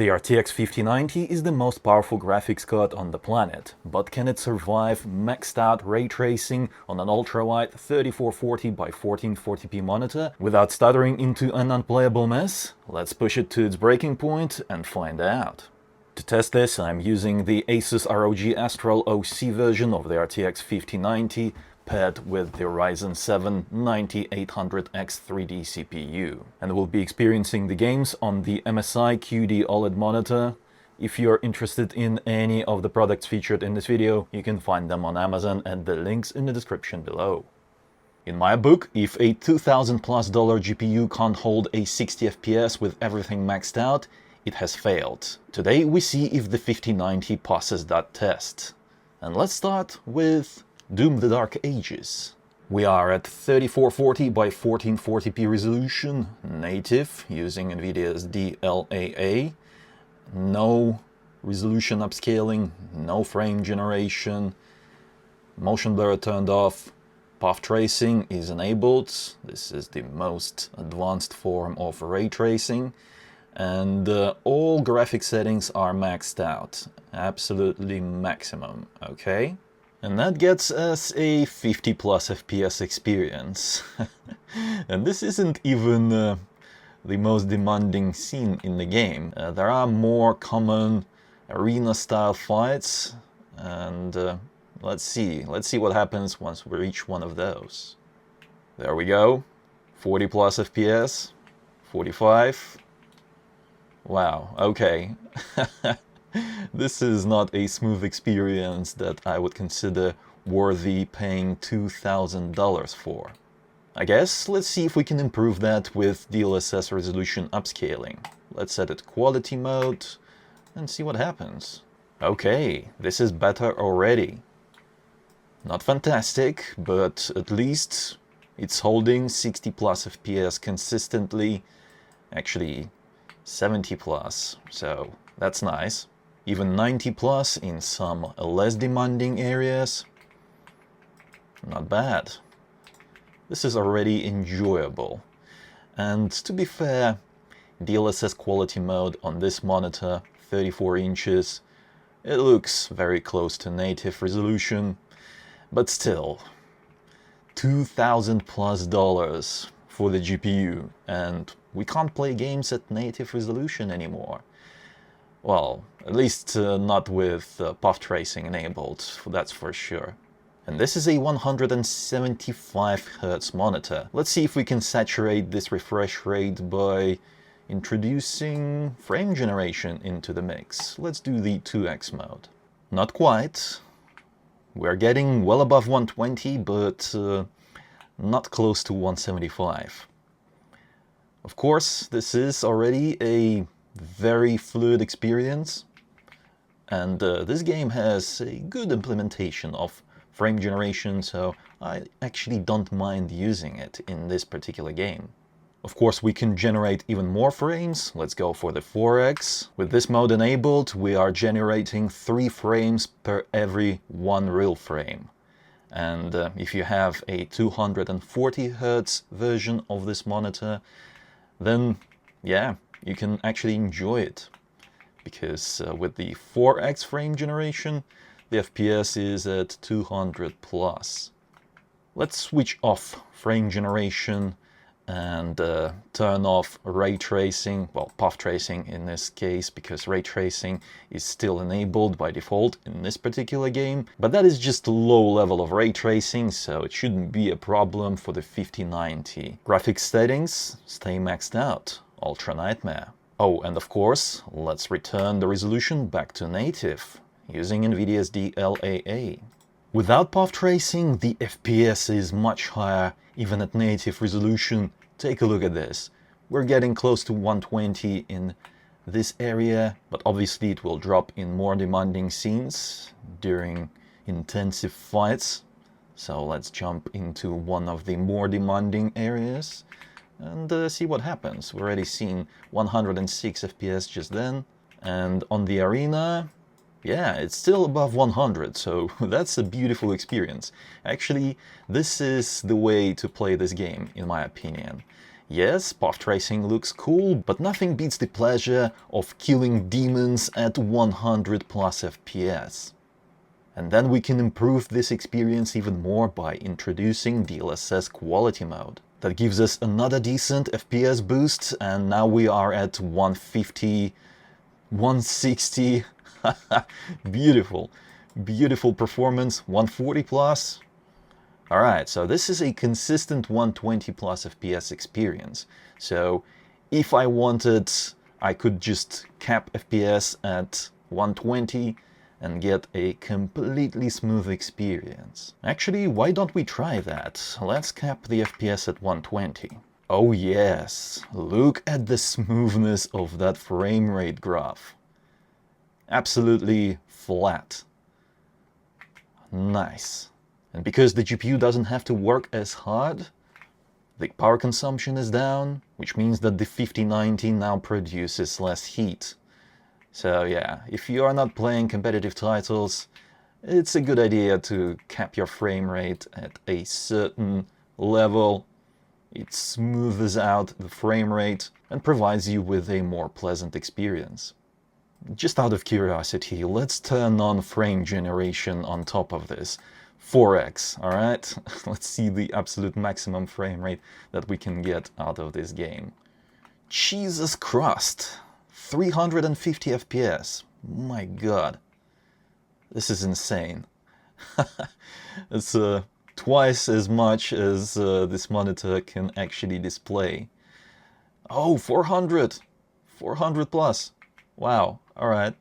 The RTX 5090 is the most powerful graphics card on the planet, but can it survive maxed out ray tracing on an ultrawide 3440 by 1440p monitor without stuttering into an unplayable mess? Let's push it to its breaking point and find out. To test this, I'm using the Asus ROG Astral OC version of the RTX 5090 paired with the Ryzen 7 9800X 3D CPU. And we'll be experiencing the games on the MSI QD OLED monitor. If you're interested in any of the products featured in this video, you can find them on Amazon and the links in the description below. In my book, if a $2,000+ GPU can't hold a 60 FPS with everything maxed out, it has failed. Today we see if the 5090 passes that test. And let's start with Doom the Dark Ages. We are at 3440 by 1440p resolution, native, using NVIDIA's DLAA. No resolution upscaling, no frame generation, motion blur turned off, path tracing is enabled. This is the most advanced form of ray tracing. And all graphic settings are maxed out, absolutely maximum, okay? And that gets us a 50+ FPS experience. And this isn't even the most demanding scene in the game. There are more common arena-style fights, and let's see what happens once we reach one of those. There we go, 40+ FPS, 45. Wow, okay. This is not a smooth experience that I would consider worthy paying $2,000 for. I guess let's see if we can improve that with DLSS resolution upscaling. Let's set it quality mode and see what happens. Okay, this is better already. Not fantastic, but at least it's holding 60+ FPS consistently. Actually, 70+, so that's nice. Even 90+ in some less demanding areas. Not bad. This is already enjoyable. And to be fair, DLSS quality mode on this monitor, 34 inches, it looks very close to native resolution, but still, $2,000+ for the GPU, and we can't play games at native resolution anymore. Well, at least not with path tracing enabled, that's for sure. And this is a 175Hz monitor. Let's see if we can saturate this refresh rate by introducing frame generation into the mix. Let's do the 2x mode. Not quite. We're getting well above 120, but not close to 175. Of course, this is already a very fluid experience, and this game has a good implementation of frame generation, so I actually don't mind using it in this particular game. Of course, we can generate even more frames. Let's go for the 4x. With this mode enabled, we are generating 3 frames per every 1 real frame. And if you have a 240Hz version of this monitor, then yeah, you can actually enjoy it, because with the 4x frame generation, the FPS is at 200+. Let's switch off frame generation and turn off ray tracing, well, path tracing in this case, because ray tracing is still enabled by default in this particular game. But that is just a low level of ray tracing, so it shouldn't be a problem for the 5090. Graphics settings stay maxed out. Ultra nightmare. Oh, and of course, let's return the resolution back to native, using NVIDIA's DLAA. Without path tracing, the FPS is much higher, even at native resolution. Take a look at this. We're getting close to 120 in this area, but obviously it will drop in more demanding scenes during intensive fights. So let's jump into one of the more demanding areas and see what happens. We've already seen 106 FPS just then, and on the arena, yeah, it's still above 100, so that's a beautiful experience. Actually, this is the way to play this game, in my opinion. Yes, path tracing looks cool, but nothing beats the pleasure of killing demons at 100 plus FPS. And then we can improve this experience even more by introducing DLSS Quality mode. That gives us another decent FPS boost, and now we are at 150, 160. Beautiful, beautiful performance, 140 plus. Alright, so this is a consistent 120 plus FPS experience. So if I wanted, I could just cap FPS at 120 and get a completely smooth experience. Actually, why don't we try that? Let's cap the FPS at 120. Oh yes, look at the smoothness of that frame rate graph. Absolutely flat. Nice. And because the GPU doesn't have to work as hard, the power consumption is down, which means that the 5090 now produces less heat. So yeah, if you are not playing competitive titles, it's a good idea to cap your frame rate at a certain level. It smooths out the frame rate and provides you with a more pleasant experience. Just out of curiosity, let's turn on frame generation on top of this. 4x, alright? Let's see the absolute maximum frame rate that we can get out of this game. Jesus Christ! 350 FPS. My god. This is insane. It's twice as much as this monitor can actually display. Oh, 400! 400 plus. Wow, alright.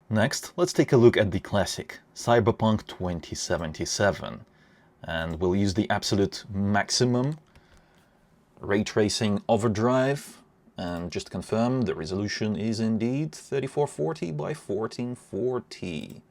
Next, let's take a look at the classic, Cyberpunk 2077. And we'll use the absolute maximum ray tracing overdrive. And just to confirm, the resolution is indeed 3440 by 1440.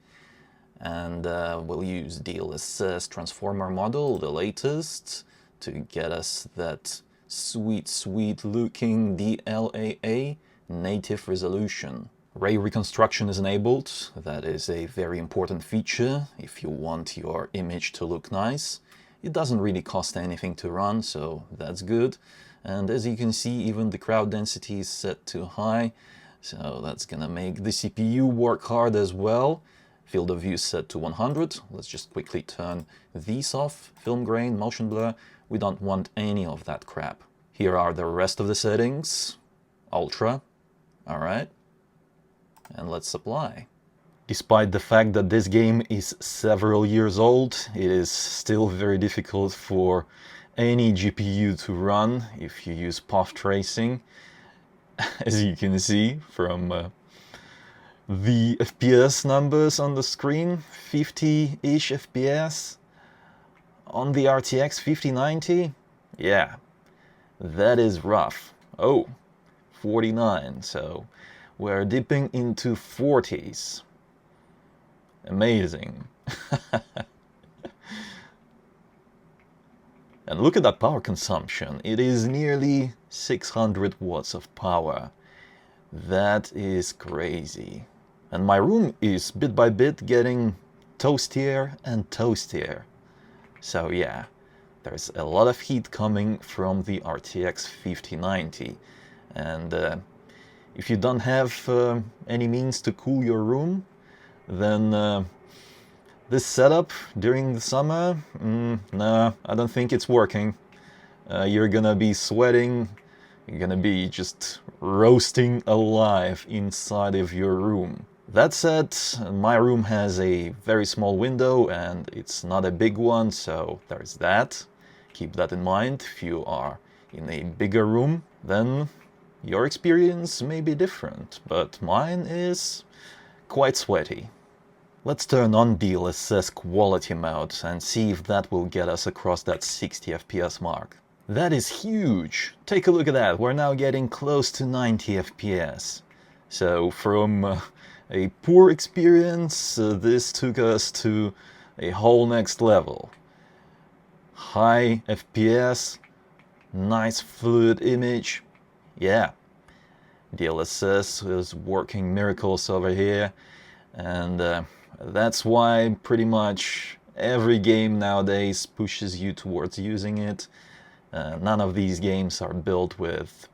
And we'll use DLSS transformer model, the latest, to get us that sweet, sweet looking DLAA native resolution. Ray reconstruction is enabled. That is a very important feature if you want your image to look nice. It doesn't really cost anything to run, so that's good. And as you can see, even the crowd density is set to high, so that's gonna make the CPU work hard as well. Field of view set to 100. Let's just quickly turn these off. Film grain, motion blur, we don't want any of that crap. Here are the rest of the settings. Ultra, alright. And let's apply. Despite the fact that this game is several years old, it is still very difficult for any GPU to run if you use path tracing. As you can see from the FPS numbers on the screen, 50-ish FPS. On the RTX 5090, yeah, that is rough. Oh, 49, so we're dipping into 40s. Amazing. And look at that power consumption. It is nearly 600 watts of power. That is crazy. And my room is bit by bit getting toastier and toastier. So yeah, there's a lot of heat coming from the RTX 5090. And if you don't have any means to cool your room, then this setup during the summer, nah, I don't think it's working. You're gonna be sweating, you're gonna be just roasting alive inside of your room. That said, my room has a very small window and it's not a big one, so there's that. Keep that in mind. If you are in a bigger room, then your experience may be different, but mine is quite sweaty. Let's turn on DLSS Quality mode and see if that will get us across that 60 FPS mark. That is huge! Take a look at that, we're now getting close to 90 FPS. So from a poor experience, this took us to a whole next level. High FPS, nice fluid image, yeah. DLSS is working miracles over here, and that's why pretty much every game nowadays pushes you towards using it. None of these games are built with,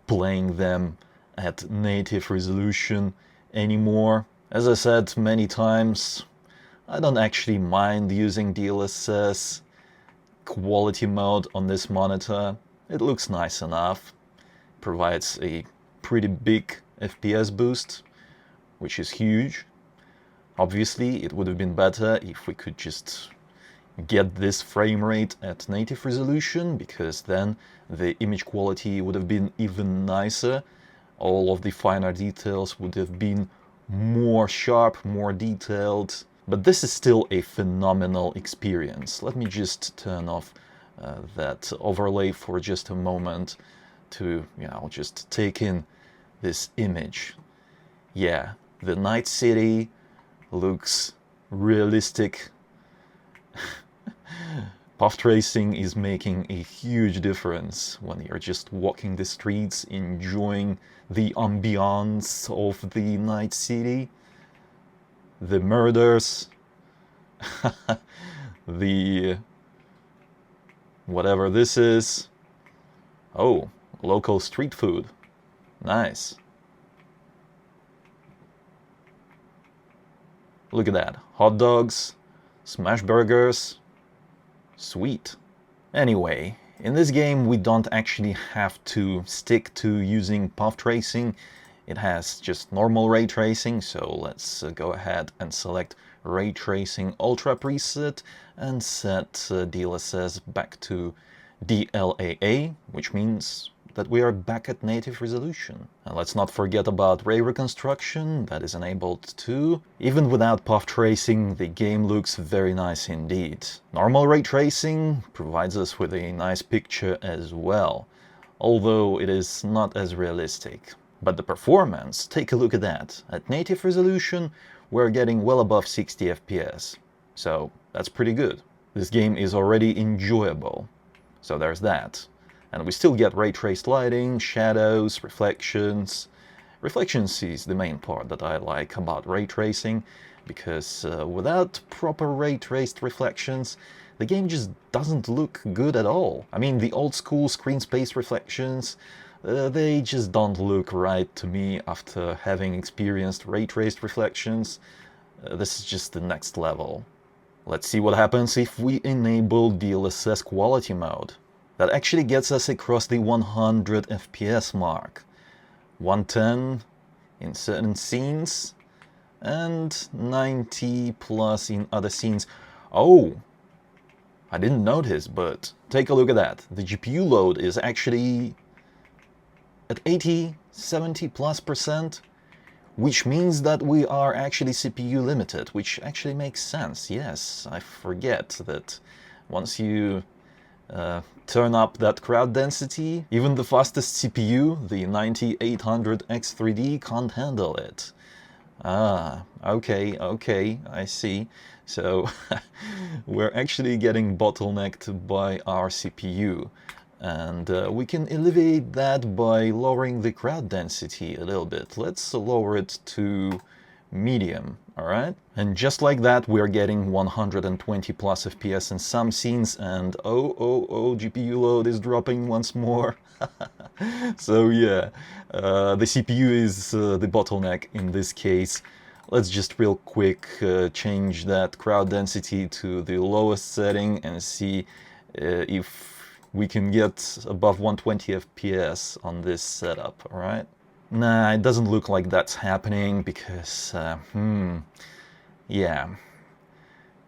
playing them at native resolution anymore. As I said many times, I don't actually mind using DLSS Quality mode on this monitor. It looks nice enough, provides a pretty big FPS boost, which is huge. Obviously, it would have been better if we could just get this frame rate at native resolution, because then the image quality would have been even nicer. All of the finer details would have been more sharp, more detailed. But this is still a phenomenal experience. Let me just turn off that overlay for just a moment to, just take in this image. Yeah, the night city looks realistic. Path tracing is making a huge difference when you're just walking the streets, enjoying the ambiance of the night city. The murders, the whatever this is. Oh, local street food. Nice. Look at that. Hot dogs, smash burgers. Sweet. Anyway, in this game we don't actually have to stick to using path tracing. It has just normal ray tracing, so let's go ahead and select Ray Tracing Ultra preset and set DLSS back to DLAA, which means that we are back at native resolution. And let's not forget about ray reconstruction, that is enabled too. Even without path tracing, the game looks very nice indeed. Normal ray tracing provides us with a nice picture as well, although it is not as realistic. But the performance, take a look at that. At native resolution, we're getting well above 60 FPS. So that's pretty good. This game is already enjoyable. So there's that. And we still get ray traced lighting, shadows, reflections. Reflections is the main part that I like about ray tracing, because without proper ray traced reflections, the game just doesn't look good at all. I mean, the old school screen space reflections, they just don't look right to me after having experienced ray-traced reflections. This is just the next level. Let's see what happens if we enable DLSS Quality mode. That actually gets us across the 100 FPS mark. 110 in certain scenes, and 90 plus in other scenes. Oh! I didn't notice, but take a look at that. The GPU load is actually at 80, 70 plus %, which means that we are actually CPU limited, which actually makes sense. Yes, I forget that once you turn up that crowd density, even the fastest CPU, the 9800X3D, can't handle it. Ah, okay, I see. So we're actually getting bottlenecked by our CPU. And we can alleviate that by lowering the crowd density a little bit. Let's lower it to medium, alright? And just like that, we're getting 120 plus FPS in some scenes, and oh, GPU load is dropping once more. So yeah, the CPU is the bottleneck in this case. Let's just real quick change that crowd density to the lowest setting and see if we can get above 120 FPS on this setup, alright? Nah, it doesn't look like that's happening because, yeah.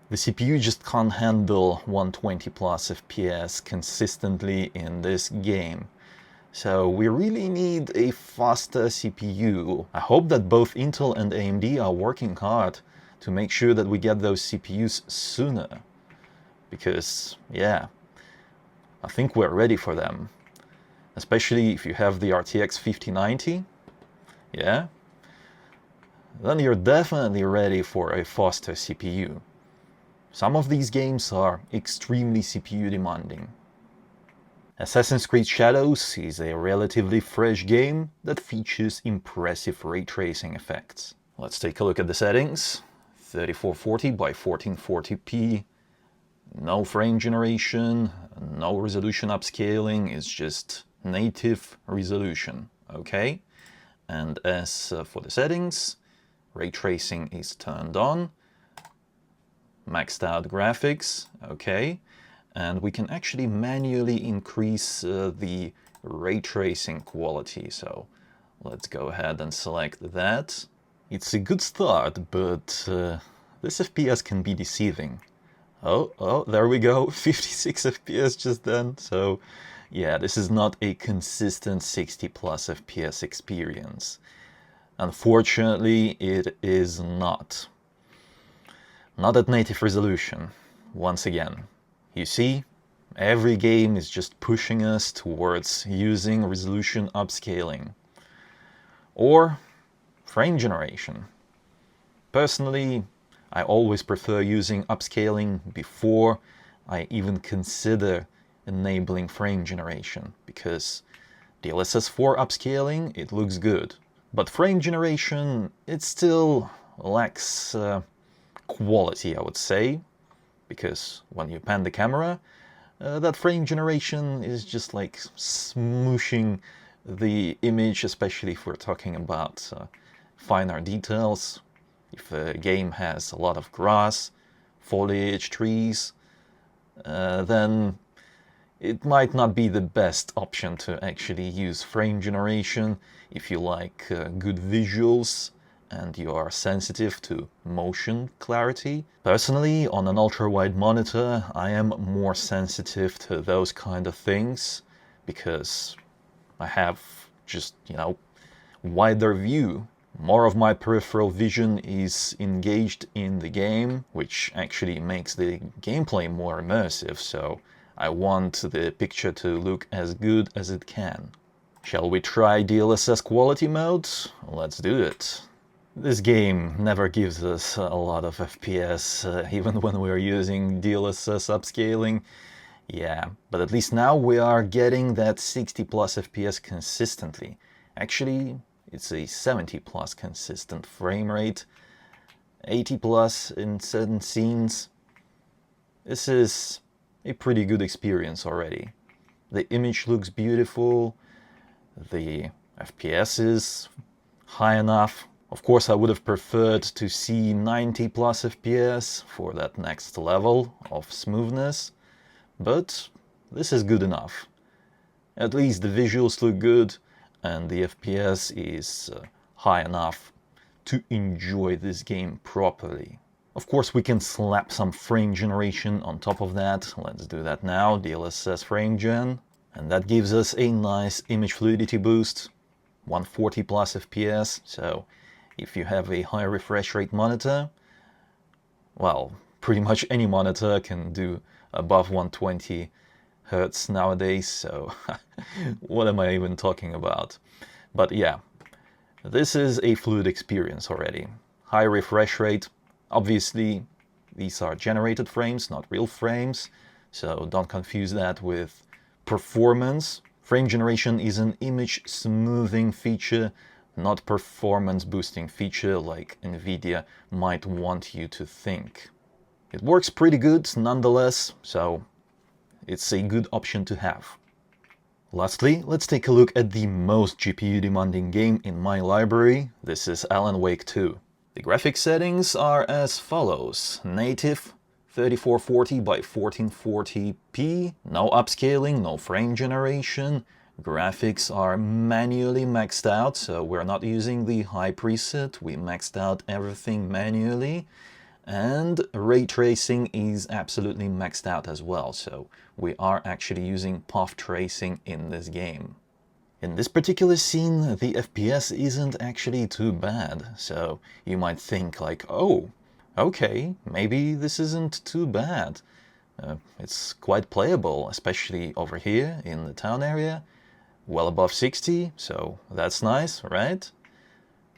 The CPU just can't handle 120 plus FPS consistently in this game. So we really need a faster CPU. I hope that both Intel and AMD are working hard to make sure that we get those CPUs sooner. Because, yeah, I think we're ready for them. Especially if you have the RTX 5090, yeah? Then you're definitely ready for a faster CPU. Some of these games are extremely CPU demanding. Assassin's Creed Shadows is a relatively fresh game that features impressive ray tracing effects. Let's take a look at the settings. 3440 by 1440p. No frame generation, no resolution upscaling, it's just native resolution, okay? And as for the settings, ray tracing is turned on, maxed out graphics, okay? And we can actually manually increase the ray tracing quality, so let's go ahead and select that. It's a good start, but this FPS can be deceiving. Oh, there we go, 56 FPS just then. So yeah, this is not a consistent 60 plus FPS experience. Unfortunately, it is not. Not at native resolution, once again. You see, every game is just pushing us towards using resolution upscaling. Or frame generation. Personally, I always prefer using upscaling before I even consider enabling frame generation, because DLSS 4 upscaling, it looks good. But frame generation, it still lacks quality, I would say, because when you pan the camera, that frame generation is just like smooshing the image, especially if we're talking about finer details. If a game has a lot of grass, foliage, trees, then it might not be the best option to actually use frame generation if you like good visuals and you are sensitive to motion clarity. Personally, on an ultra-wide monitor, I am more sensitive to those kind of things because I have just, wider view. More of my peripheral vision is engaged in the game, which actually makes the gameplay more immersive, so I want the picture to look as good as it can. Shall we try DLSS Quality mode? Let's do it. This game never gives us a lot of FPS, even when we're using DLSS upscaling. Yeah, but at least now we are getting that 60 plus FPS consistently. Actually, it's a 70 plus consistent frame rate, 80 plus in certain scenes. This is a pretty good experience already. The image looks beautiful, the FPS is high enough. Of course, I would have preferred to see 90 plus FPS for that next level of smoothness, but this is good enough. At least the visuals look good and the FPS is high enough to enjoy this game properly. Of course, we can slap some frame generation on top of that. Let's do that now, DLSS frame gen. And that gives us a nice image fluidity boost, 140 plus FPS. So if you have a high refresh rate monitor, well, pretty much any monitor can do above 120 Hertz nowadays, so what am I even talking about? But yeah, this is a fluid experience already. High refresh rate. Obviously, these are generated frames, not real frames, so don't confuse that with performance. Frame generation is an image smoothing feature, not performance boosting feature like NVIDIA might want you to think. It works pretty good nonetheless, so it's a good option to have. Lastly, let's take a look at the most GPU demanding game in my library. This is Alan Wake 2. The graphics settings are as follows. Native 3440 by 1440p, no upscaling, no frame generation. Graphics are manually maxed out, so we're not using the high preset, we maxed out everything manually. And ray tracing is absolutely maxed out as well, so we are actually using path tracing in this game. In this particular scene, the FPS isn't actually too bad, so you might think like, oh, okay, maybe this isn't too bad. It's quite playable, especially over here in the town area, well above 60, so that's nice, right?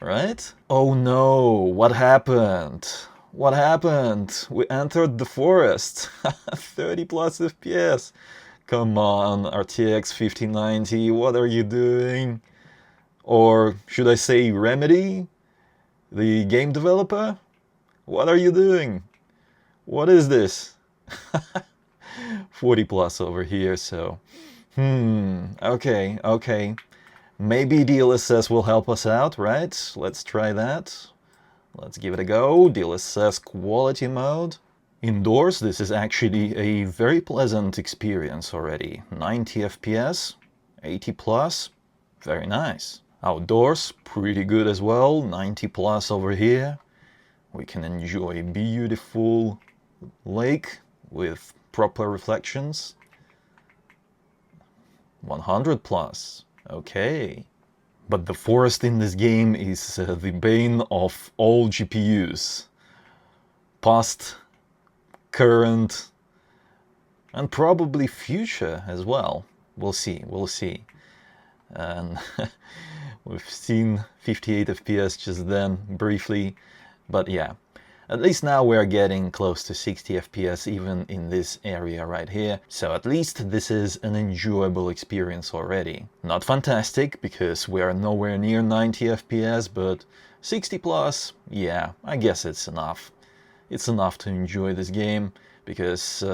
Right? Oh no, what happened? What happened? We entered the forest. 30 plus FPS. Come on, RTX 5090, what are you doing? Or should I say Remedy? The game developer? What are you doing? What is this? 40 plus over here, so... okay. Maybe DLSS will help us out, right? Let's try that. Let's give it a go. DLSS Quality mode. Indoors, this is actually a very pleasant experience already. 90 FPS, 80 plus, very nice. Outdoors, pretty good as well, 90 plus over here. We can enjoy a beautiful lake with proper reflections. 100 plus, okay. But the forest in this game is the bane of all GPUs. Past, current, and probably future as well. We'll see. And we've seen 58 FPS just then, briefly. But yeah, at least now we're getting close to 60 FPS even in this area right here. So at least this is an enjoyable experience already. Not fantastic, because we are nowhere near 90 FPS, but 60 plus, yeah, I guess it's enough. It's enough to enjoy this game, because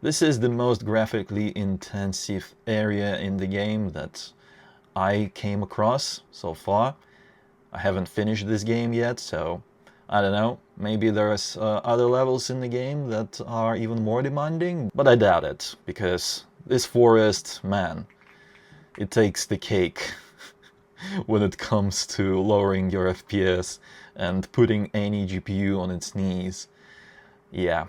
this is the most graphically intensive area in the game that I came across so far. I haven't finished this game yet, so I don't know, maybe there's other levels in the game that are even more demanding, but I doubt it, because this forest, man, it takes the cake when it comes to lowering your FPS and putting any GPU on its knees. Yeah,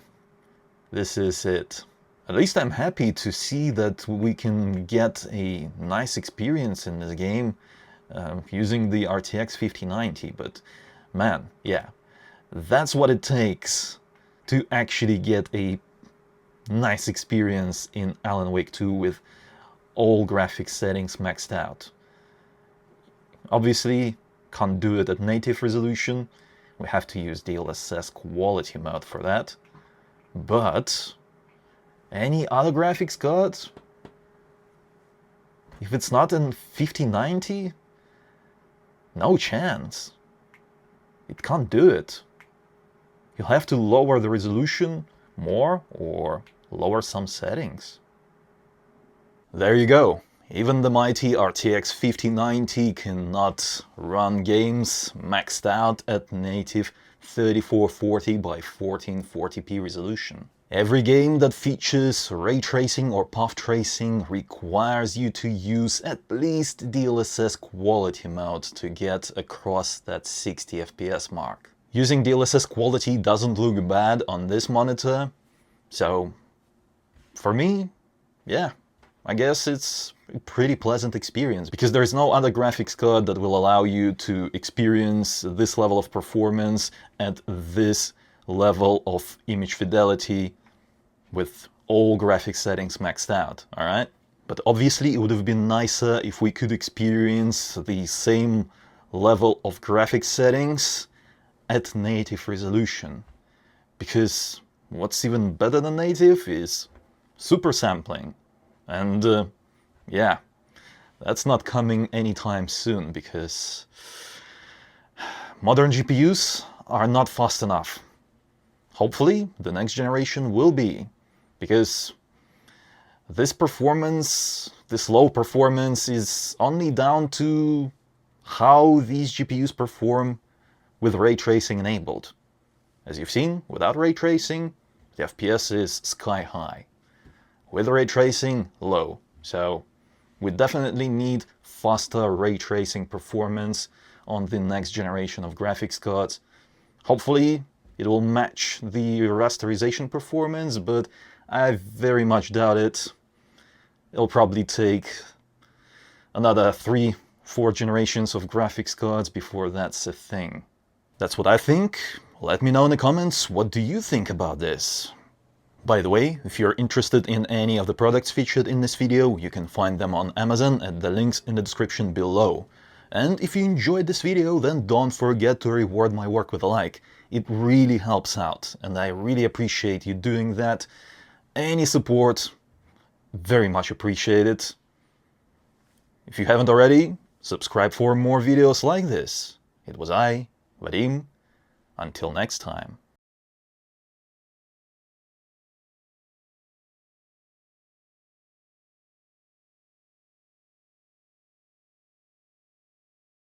this is it. At least I'm happy to see that we can get a nice experience in this game using the RTX 5090, but man, yeah. That's what it takes to actually get a nice experience in Alan Wake 2 with all graphics settings maxed out. Obviously, can't do it at native resolution. We have to use DLSS Quality mode for that. But any other graphics card, if it's not in 5090, no chance. It can't do it. You'll have to lower the resolution more or lower some settings. There you go. Even the mighty RTX 5090 cannot run games maxed out at native 3440 by 1440p resolution. Every game that features ray tracing or path tracing requires you to use at least DLSS Quality mode to get across that 60 FPS mark. Using DLSS Quality doesn't look bad on this monitor, so for me, yeah, I guess it's a pretty pleasant experience, because there's no other graphics card that will allow you to experience this level of performance at this level of image fidelity with all graphics settings maxed out, alright? But obviously it would have been nicer if we could experience the same level of graphics settings at native resolution. Because what's even better than native is super sampling. And yeah, that's not coming anytime soon, because modern GPUs are not fast enough. Hopefully the next generation will be, because this performance, this low performance, is only down to how these GPUs perform with ray tracing enabled. As you've seen, without ray tracing, the FPS is sky high. With ray tracing, low. So we definitely need faster ray tracing performance on the next generation of graphics cards. Hopefully it will match the rasterization performance, but I very much doubt it. It'll probably take another 3-4 generations of graphics cards before that's a thing. That's what I think. Let me know in the comments, what do you think about this? By the way, if you're interested in any of the products featured in this video, you can find them on Amazon at the links in the description below. And if you enjoyed this video, then don't forget to reward my work with a like. It really helps out, and I really appreciate you doing that. Any support, very much appreciated. If you haven't already, subscribe for more videos like this. It was I, Vadim. Until next time.